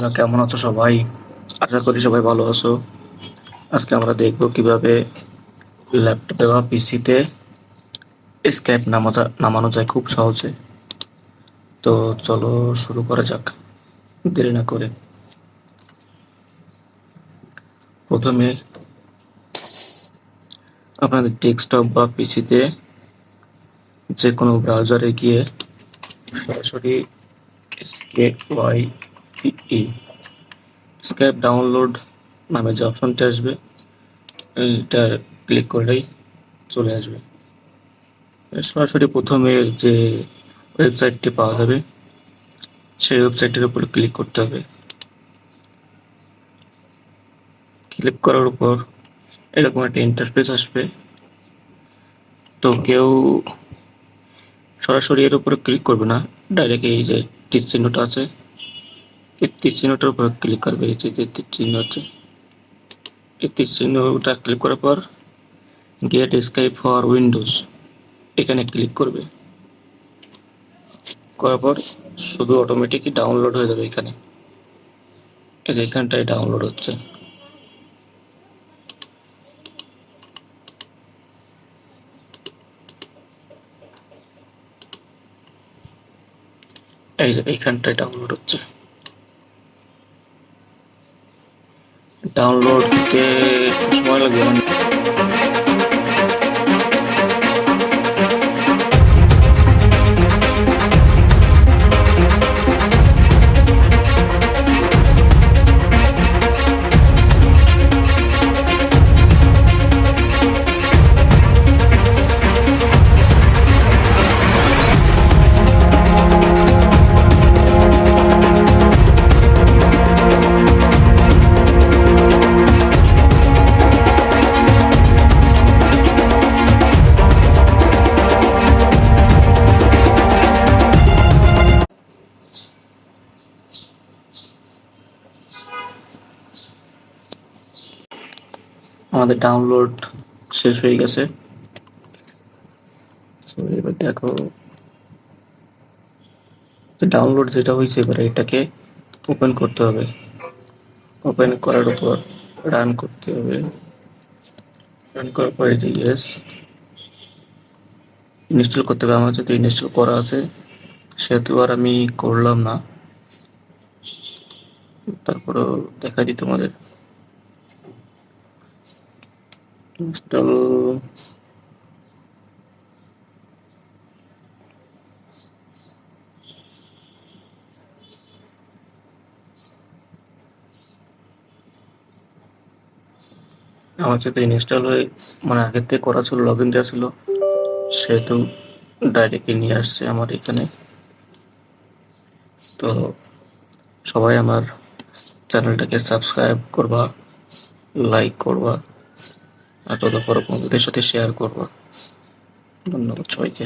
তোমরা কেমন আছো সবাই? আশা করি সবাই ভালো আছো। আজকে আমরা দেখব কিভাবে ল্যাপটপে বা পিসিতে স্কাইপ নামানো যায় খুব সহজে। তো চলো শুরু করা যাক দেরি না করে। প্রথমে আপনাদের ডেস্কটপ বা পিসিতে যে কোনো ব্রাউজারে গিয়ে সরাসরি স্কাইপ ডাউনলোড নামে যে অপশনটি আসবে এটা ক্লিক করলেই চলে আসবে। সরাসরি প্রথমে যে ওয়েবসাইটটি পাওয়া যাবে সেই ওয়েবসাইটের উপর ক্লিক করতে হবে। ক্লিক করার উপর এরকম একটা ইন্টারফেস আসবে। তো কেউ সরাসরি এর উপরে ক্লিক করবে না, ডাইরেক্ট এই যে তীর চিহ্নটা আছে এই তীর চিহ্নটার উপর ক্লিক করবে। এই যে তীর চিহ্ন আছে এই তীর চিহ্নটা ক্লিক করার পর গেট স্কাইপ ফর উইন্ডোজ এখানে ক্লিক করবে। করার পর শুধু অটোমেটিকই ডাউনলোড হয়ে যাবে। এখানে এই যে এখানটায় ডাউনলোড হচ্ছে। এই যে এইখানটায় ডাউনলোড হচ্ছে। ডাউনলোড দিতে সময় লাগবে মানে আমাদের ডাউনলোড শেষ হয়ে গেছে। এবার দেখো ডাউনলোড যেটা হয়েছে এবার এটাকে ওপেন করতে হবে। ওপেন করার উপর রান করতে হবে। রান করার পরে যে ইয়েস ইনস্টল করতে হবে। আমার যদি ইনস্টল করা আছে সেহেতু আর আমি করলাম না, তারপরেও দেখা দিই তোমাদের। ইনস্টল আমার সাথে ইনস্টল হয়ে মানে আগের থেকে করা ছিল, লগ ইন দেওয়া ছিল, সেহেতু ডাইরেক্টলি নিয়ে আসছে আমার এখানে। তো সবাই আমার চ্যানেলটাকে সাবস্ক্রাইব করবা, লাইক করবা আর ততপর বন্ধুদের সাথে শেয়ার করবা। ধন্যবাদ সবাইকে।